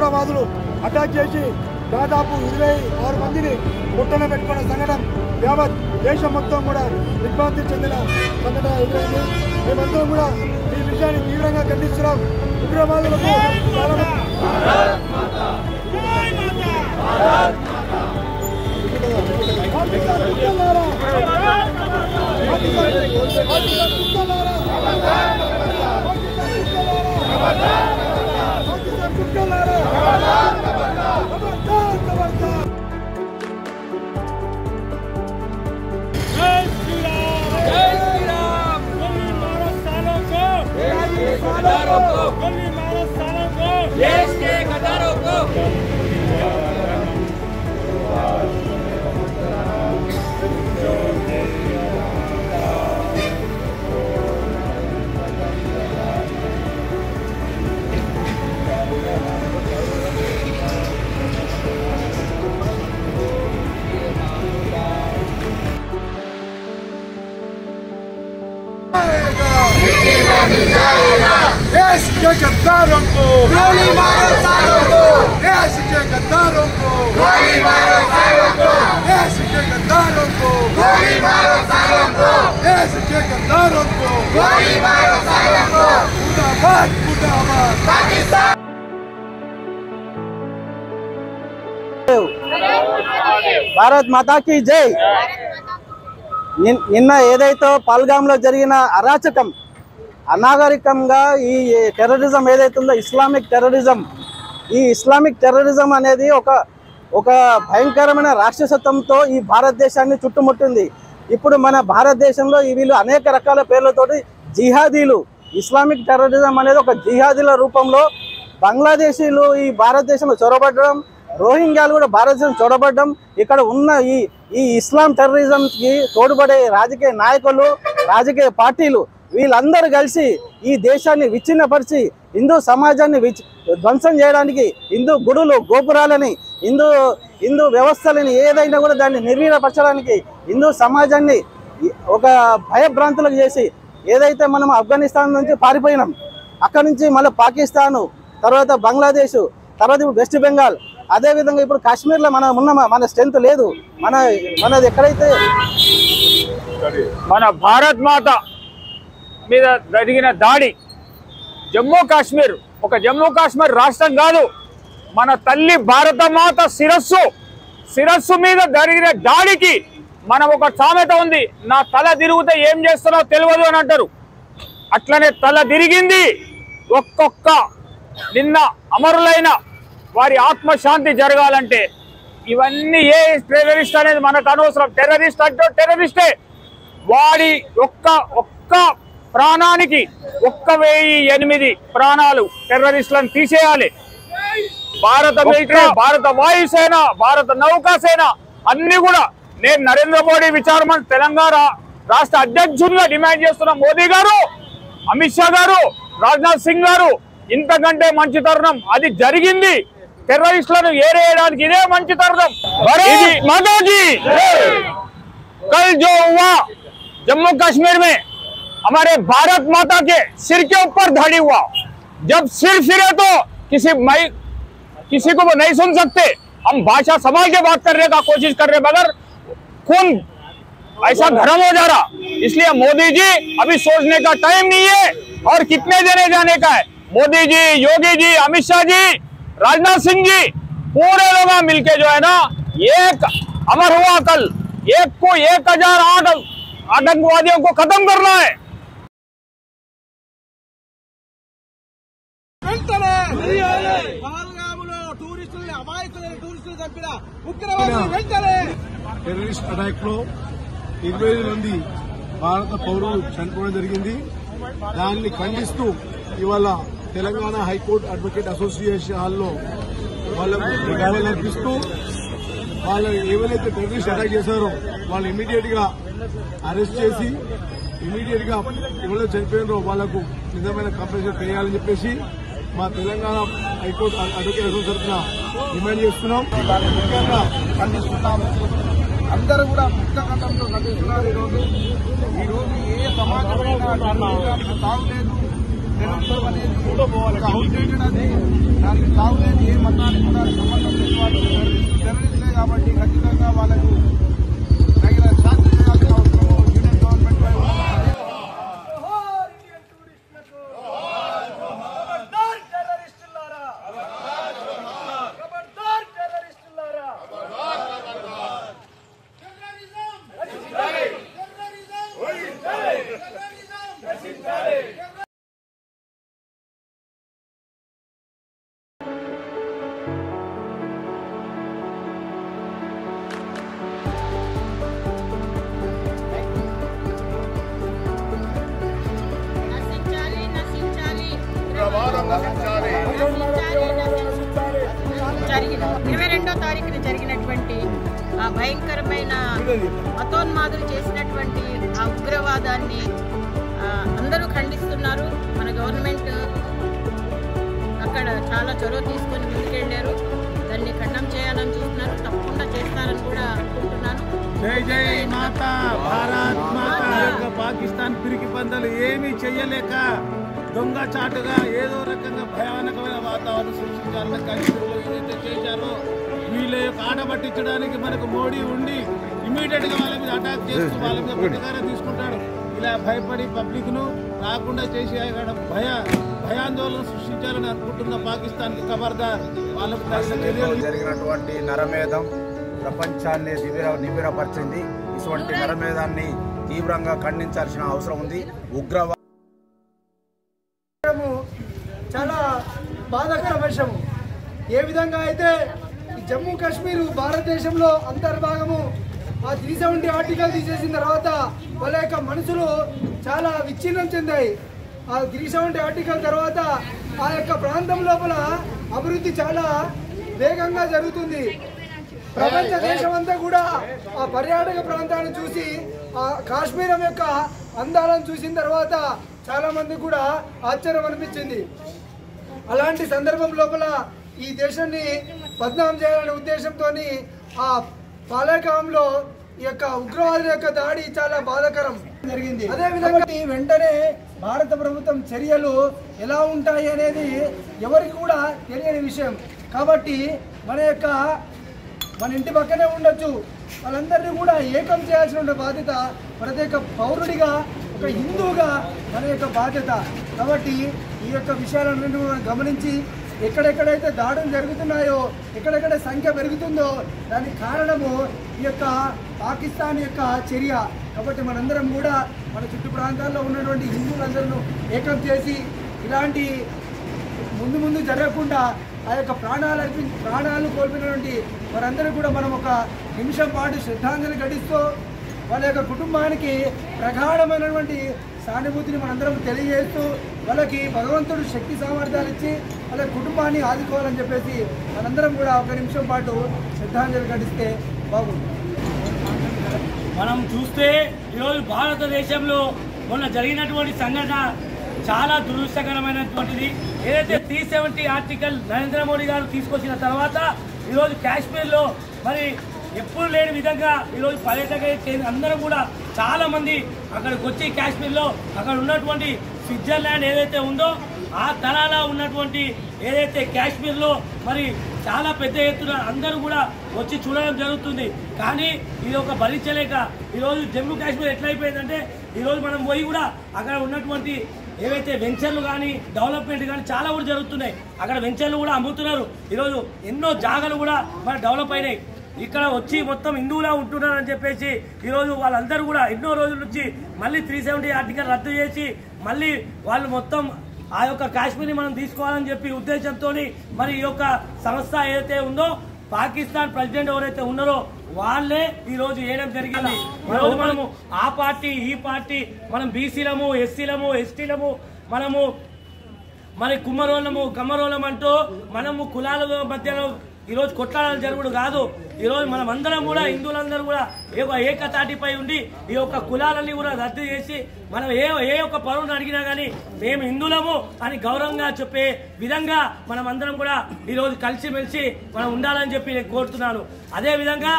ఉగ్రవాదులు అటాక్ చేసి దాదాపు 26 మందిని పుట్టన పెట్టుకున్న సంఘటన యావత్ దేశం మొత్తం కూడా దిగ్భ్రాంతి చెందిన సంఘటన ఎదురైంది. మేమందరం కూడా ఈ విషయాన్ని తీవ్రంగా ఖండిస్తున్నాం. ఉగ్రవాదులకు देश के गद्दारों को देश के गद्दारों को गोली मारो सालों को, देश के गद्दारों को गोली मारो सालों को, देश के गद्दारों को गोली मारो सालों को, देश के गद्दारों को गोली मारो सालों को। मुर्दाबाद मुर्दाबाद पाकिस्तान భారత్ మాతాకి జై. నిన్న ఏదైతే పల్గామ్లో జరిగిన అరాచకం, అనాగరికంగా ఈ టెర్రరిజం ఏదైతుందో ఇస్లామిక్ టెర్రరిజం, ఈ ఇస్లామిక్ టెర్రరిజం అనేది ఒక భయంకరమైన రాక్షసత్వంతో ఈ భారతదేశాన్ని చుట్టుముట్టింది. ఇప్పుడు మన భారతదేశంలో వీళ్ళు అనేక రకాల పేర్లతోటి జిహాదీలు, ఇస్లామిక్ టెర్రరిజం అనేది ఒక జిహాదీల రూపంలో బంగ్లాదేశీలు ఈ భారతదేశంలో చొరబడడం, రోహింగ్యాలు కూడా భారతదేశం చొరబడడం, ఇక్కడ ఉన్న ఈ ఇస్లాం టెర్రరిజంకి తోడ్పడే రాజకీయ నాయకులు, రాజకీయ పార్టీలు వీళ్ళందరూ కలిసి ఈ దేశాన్ని విచ్ఛిన్నపరిచి హిందూ సమాజాన్ని ధ్వంసం చేయడానికి, హిందూ గుడులు గోపురాలని, హిందూ వ్యవస్థలని ఏదైనా కూడా దాన్ని నిర్వీర్యపరచడానికి, హిందూ సమాజాన్ని ఒక భయభ్రాంతులకు చేసి, ఏదైతే మనం ఆఫ్ఘనిస్తాన్ నుంచి పారిపోయినాం, అక్కడ నుంచి మళ్ళీ పాకిస్తాను, తర్వాత బంగ్లాదేశ్, తర్వాత ఇప్పుడు వెస్ట్ బెంగాల్, అదేవిధంగా ఇప్పుడు కాశ్మీర్లో మన స్ట్రెంత్ లేదు. మనది ఎక్కడైతే మన భారత్ మాత మీద జరిగిన దాడి, జమ్మూ కాశ్మీర్ ఒక జమ్మూ కాశ్మీర్ రాష్ట్రం కాదు, మన తల్లి భారత మాత శిరస్సు మీద జరిగిన దాడికి మనం ఒక సామెత ఉంది, నా తల తిరిగితే ఏం చేస్తానో తెలియదు అని అంటారు. అట్లనే తల తిరిగింది. ఒక్కొక్క నిన్న అమరులైన వారి ఆత్మశాంతి జరగాలంటే ఇవన్నీ ఏ టెర్రరిస్ట్ అనేది మనకు అనవసరం. టెర్రరిస్ట్ అంటే టెర్రరిస్టే. వాడి ఒక్క ప్రాణానికి 1008 ప్రాణాలు టెర్రరిస్టులను తీసేయాలి. భారత మిలిటరీ, భారత వాయుసేన, భారత నౌకాసేన అన్ని కూడా నేను నరేంద్ర మోడీ విచారణ తెలంగాణ రాష్ట్ర అధ్యక్షుడిగా డిమాండ్ చేస్తున్న మోదీ గారు, అమిత్ షా గారు, రాజ్నాథ్ సింగ్ గారు, ఇంతకంటే మంచి తరుణం అది జరిగింది. టెర్రరిస్టులను ఏరేయడానికి ఇదే మంచి తరుణం. మాతాజీ कल जो हुआ जम्मू कश्मीर में, हमारे भारत माता के सिर के ऊपर धाड़ी हुआ. जब सिर फिरे तो किसी को नहीं सुन सकते. हम भाषा संभाल के बात करने का कोशिश कर रहे, मगर खून ऐसा गरम हो जा रहा. इसलिए मोदी जी अभी सोचने का टाइम नहीं है और कितने देने जाने का है. मोदी जी, योगी जी, अमित शाह जी, राजनाथ सिंह जी, पूरे लोग मिलके जो है ना, एक अमर हुआ कल, एक को 1008 आतंकवादियों को खत्म करना है. టెర్రరిస్ట్ అటాక్ లో 25 మంది భారత పౌరులు చనిపోవడం జరిగింది. దాన్ని ఖండిస్తూ ఇవాళ తెలంగాణ హైకోర్టు అడ్వకేట్ అసోసియేషన్ హాల్లో వాళ్ళకు నివాళులు అర్పిస్తూ, వాళ్ళు ఏవైతే టెర్రరిస్ట్ అటాక్ చేశారో వాళ్ళు ఇమీడియట్ గా అరెస్ట్ చేసి ఇమీడియట్ గా ఎవరైతే చనిపోయినారో వాళ్లకు నిజమైన కంపెన్సేషన్ చేయాలని చెప్పేసి మా తెలంగాణ హైకోర్టు అడ్వకేట్ అసోసియేషన్ తరఫున డిమాండ్ చేస్తున్నాం. ముఖ్యంగా ఖండిస్తున్నాం. అందరూ కూడా ముక్తకంఠంతో ఖండిస్తున్నారు. ఈరోజు ఏ సమాజమైనా తాగులేదు, టెర్రరిజం అనేది అవుట్డేటెడ్ అది, దానికి తావులేదు. ఏ మతానికి కూడా సంబంధం లేని వాళ్ళు టెర్రరిస్టులే కాబట్టి ఖచ్చితంగా వాళ్ళకు తగిన శాస్త్ర చేయాల్సిన అవసరం యూనియన్ గవర్నమెంట్ పై ఉన్నది. జరిగిన 22వ తారీఖున జరిగినటువంటి ఆ భయంకరమైన మతోన్మాదులు చేసినటువంటి ఆ ఉగ్రవాదాన్ని అందరూ ఖండిస్తున్నారు. మన గవర్నమెంట్ అక్కడ చాలా చొరవ తీసుకొని ముందుకెళ్ళారు. దాన్ని ఖండం చేయాలని చూస్తున్నారు. తప్పకుండా చేస్తారని కూడా అనుకుంటున్నాను. జై జై మాతా భారత్ మాతా. పాకిస్తాన్ పిరికి పందలు ఏమీ చెయ్యలేక దొంగ చాటుగా ఏదో రకంగా భయానకమైన వాతావరణం సృష్టించాలని కాశ్మీర్లో ఏదైతే చేశారో వీళ్ళ యొక్క ఆట పట్టించడానికి మనకు మోడీ ఉండి ఇమీడియట్ గా వాళ్ళ మీద అటాక్ చేస్తూ వాళ్ళ మీద ప్రతీకారం తీసుకుంటాడు. ఇలా భయపడి పబ్లిక్ ను రాకుండా చేసి భయాందోళన సృష్టించాలని అనుకుంటున్న పాకిస్తాన్ కి ఖబర్దార్. వాళ్ళకు జరిగినటువంటి నరమేధం ప్రపంచాన్ని నిబిరపరిచింది. ఇటువంటి నరమేధాన్ని తీవ్రంగా ఖండించాల్సిన అవసరం ఉంది. ఉగ్రవాద చాలా బాధాకర విషయం. ఏ విధంగా అయితే ఈ జమ్మూ కాశ్మీర్ భారతదేశంలో అంతర్భాగము ఆ 370 ఆర్టికల్ తీసేసిన తర్వాత వాళ్ళ యొక్క మనసులు చాలా విచ్ఛిన్నం చెందాయి. ఆ 370 ఆర్టికల్ తర్వాత ఆ యొక్క ప్రాంతం లోపల అభివృద్ధి చాలా వేగంగా జరుగుతుంది. ప్రపంచ దేశం అంతా కూడా ఆ పర్యాటక ప్రాంతాన్ని చూసి ఆ కాశ్మీరం యొక్క అందాలను చూసిన తర్వాత చాలా మంది కూడా ఆశ్చర్యం అనిపించింది. అలాంటి సందర్భం లోపల ఈ దేశాన్ని బద్నాం చేయాలనే ఉద్దేశంతో ఆ పాలకాంలో ఈ యొక్క ఉగ్రవాదుల యొక్క దాడి చాలా బాధాకరం జరిగింది. అదేవిధంగా వెంటనే భారత ప్రభుత్వం చర్యలు ఎలా ఉంటాయి అనేది ఎవరికి కూడా తెలియని విషయం. కాబట్టి మన ఇంటి పక్కనే ఉండొచ్చు, వాళ్ళందరినీ కూడా ఏకం చేయాల్సిన బాధ్యత ప్రతి ఒక్క పౌరుడిగా, ఒక హిందువుగా మన యొక్క బాధ్యత. కాబట్టి ఈ యొక్క విషయాలన్నింటినీ మనం గమనించి ఎక్కడెక్కడైతే దాడులు జరుగుతున్నాయో, ఎక్కడెక్కడ సంఖ్య పెరుగుతుందో దానికి కారణము ఈ యొక్క పాకిస్తాన్ యొక్క చర్య. కాబట్టి మనందరం కూడా మన చుట్టూ ప్రాంతాల్లో ఉన్నటువంటి హిందువులందరూ ఏకం చేసి ఇలాంటి ముందు జరగకుండా ఆ యొక్క ప్రాణాలు కోల్పోయినటువంటి వారందరూ కూడా మనం ఒక నిమిషం పాటు శ్రద్ధాంజలి ఘటిస్తూ వాళ్ళ యొక్క కుటుంబానికి ప్రగాఢమైనటువంటి సానుభూతిని మనందరం తెలియజేస్తూ వాళ్ళకి భగవంతుడు శక్తి సామర్థ్యాలు ఇచ్చి వాళ్ళ కుటుంబాన్ని ఆదుకోవాలని చెప్పేసి మనందరం కూడా ఒక నిమిషం పాటు శ్రద్ధాంజలి ఘటిస్తే బాగుంటుంది. మనం చూస్తే ఈరోజు భారతదేశంలో మొన్న జరిగినటువంటి సంఘటన చాలా దురదృష్టకరమైనటువంటిది. ఏదైతే 370 ఆర్టికల్ నరేంద్ర మోడీ గారు తీసుకొచ్చిన తర్వాత ఈరోజు కాశ్మీర్లో మరి ఎప్పుడు లేని విధంగా ఈరోజు పర్యాటక అందరూ కూడా చాలా మంది అక్కడికి వచ్చి కాశ్మీర్లో అక్కడ ఉన్నటువంటి స్విట్జర్లాండ్ ఏదైతే ఉందో ఆ తరాలా ఉన్నటువంటి ఏదైతే కాశ్మీర్లో మరి చాలా పెద్ద ఎత్తున అందరూ కూడా వచ్చి చూడడం జరుగుతుంది. కానీ ఇది ఒక భరించలేక ఈరోజు జమ్మూ కాశ్మీర్ ఎట్లయిపోయిందంటే ఈరోజు మనం పోయి కూడా అక్కడ ఉన్నటువంటి ఏవైతే వెంచర్లు కానీ డెవలప్మెంట్ కానీ చాలా కూడా జరుగుతున్నాయి. అక్కడ వెంచర్లు కూడా అమ్ముతున్నారు. ఈరోజు ఎన్నో జాగాలు కూడా మన డెవలప్ అయినాయి. ఇక్కడ వచ్చి మొత్తం హిందువులా ఉంటున్నారని చెప్పేసి ఈరోజు వాళ్ళందరూ కూడా ఎన్నో రోజుల నుంచి మళ్ళీ 370 ఆర్టికల్ రద్దు చేసి మళ్ళీ వాళ్ళు మొత్తం ఆ యొక్క కాశ్మీర్ని మనం తీసుకోవాలని చెప్పి ఉద్దేశంతో మరి ఈ యొక్క సంస్థ ఏదైతే ఉందో పాకిస్తాన్ ప్రెసిడెంట్ ఎవరైతే ఉన్నారో వాళ్ళే ఈ రోజు వేయడం జరిగింది. ఈరోజు మనము ఆ పార్టీ ఈ పార్టీ మనం బీసీలము ఎస్సీలము ఎస్టీలము మనము మరి కుమ్మరోళ్ళము కమ్మరోళ్ళం అంటూ మనము కులాల మధ్యలో ఈరోజు కొట్లాడాలి జరుగుడు కాదు. ఈరోజు మనం అందరం కూడా హిందువులందరూ కూడా ఏకతాటిపై ఉండి ఈ యొక్క కులాలన్నీ కూడా రద్దు చేసి మనం ఏ ఒక్క పౌరుని అడిగినా కానీ మేము హిందువులము అని గౌరవంగా చెప్పే విధంగా మనం అందరం కూడా ఈరోజు కలిసిమెలిసి మనం ఉండాలని చెప్పి నేను కోరుతున్నాను. అదేవిధంగా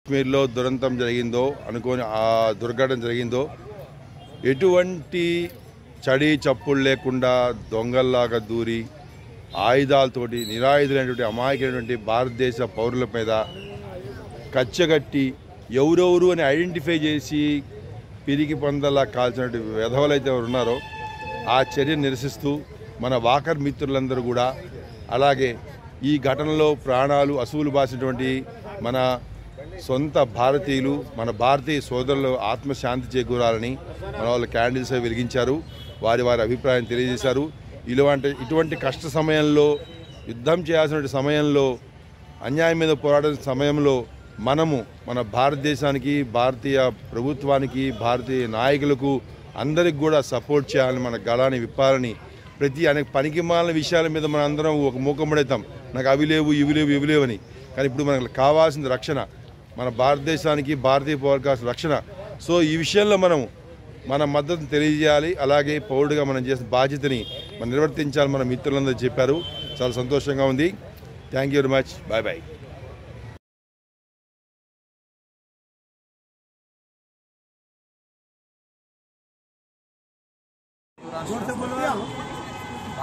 కాశ్మీర్లో దురంతం జరిగిందో అనుకోని ఆ దుర్ఘటన జరిగిందో ఎటువంటి చడి చప్పుడు లేకుండా దొంగల్లాగా దూరి ఆయుధాలతోటి నిరాయుధులైనటువంటి అమాయకమైనటువంటి భారతదేశ పౌరుల మీద కచ్చగట్టి ఎవరెవరు అని ఐడెంటిఫై చేసి పిరికి పందలా కాల్చినటువంటి విధవలైతే ఎవరు ఉన్నారో ఆ చర్యను నిరసిస్తూ మన వాకర్ మిత్రులందరూ కూడా, అలాగే ఈ ఘటనలో ప్రాణాలు అసువులు బాసినటువంటి మన సొంత భారతీయులు, మన భారతీయ సోదరులు ఆత్మశాంతి చేకూరాలని మన వాళ్ళు క్యాండిల్స్ వెలిగించారు, వారి అభిప్రాయం తెలియజేశారు. ఇటువంటి కష్ట సమయంలో, యుద్ధం చేయాల్సిన సమయంలో, అన్యాయం మీద పోరాడే సమయంలో మనము మన భారతదేశానికి, భారతీయ ప్రభుత్వానికి, భారతీయ నాయకులకు అందరికి కూడా సపోర్ట్ చేయాలని, మన గళాన్ని విప్పాలని, ప్రతి అనేక పనికిమాలిన విషయాల మీద మనం అందరం ఒక మూకమ్మడవుతాం. నాకు అవి లేవు, ఇవి లేవు, ఇవి లేవని. కానీ ఇప్పుడు మనకు కావాల్సిన రక్షణ, మన భారతదేశానికి, భారతీయ పౌరుల రక్షణ. సో ఈ విషయంలో మనం మన మద్దతును తెలియజేయాలి. అలాగే పౌరుడిగా మనం చేసిన బాధ్యతని మనం నిర్వర్తించాలి. మన మిత్రులందరూ చెప్పారు, చాలా సంతోషంగా ఉంది. Thank you very much. Bye bye.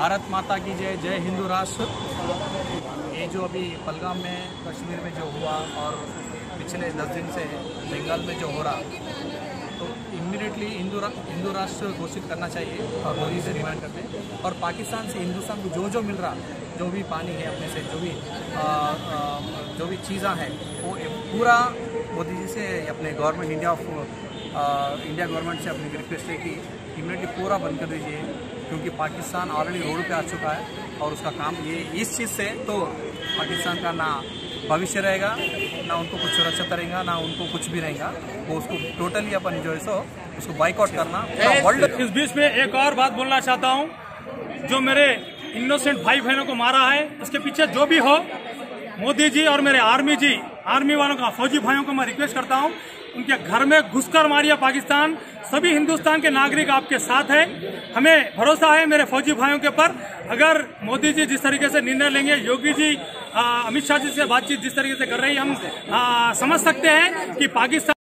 Bharat Mata की जय, जय हिंदू राष्ट्र। ये जो अभी पहलगाम में कश्मीर में जो हुआ और पिछले 10 दिन से बंगाल में जो हो रहा, तो इमीडिएटली हिंदू राष्ट्र घोषित करना चाहिए और मोदी से डिमांड करते हैं। और पाकिस्तान से हिंदुस्तान को जो मिल रहा, जो भी पानी है अपने से, जो भी चीज़ें हैं, वो पूरा मोदी जी से अपने गवर्नमेंट इंडिया गवर्नमेंट से अपनी रिक्वेस्ट है कि इमीडिएटली पूरा बंद कर दीजिए, क्योंकि पाकिस्तान ऑलरेडी रोड पे आ चुका है और उसका काम ये इस चीज़ से तो पाकिस्तान का ना भविष्य रहेगा, ना उनको कुछ सुरक्षित रहेगा, ना उनको कुछ भी रहेगा। वो उसको टोटली अपन जो है सो उसको बाइकआउट करना वर्ल्ड। इस बीच में एक और बात बोलना चाहता हूँ, जो मेरे इनोसेंट भाई बहनों को मारा है, इसके पीछे जो भी हो, मोदी जी और मेरे आर्मी वालों का, फौजी भाइयों को मैं रिक्वेस्ट करता हूँ, उनके घर में घुसकर मारिया पाकिस्तान। सभी हिंदुस्तान के नागरिक आपके साथ हैं, हमें भरोसा है मेरे फौजी भाइयों के पर। अगर मोदी जी जिस तरीके से निर्णय लेंगे, योगी जी अमित शाह जी से बातचीत जिस तरीके से कर रही है, हम समझ सकते हैं कि पाकिस्तान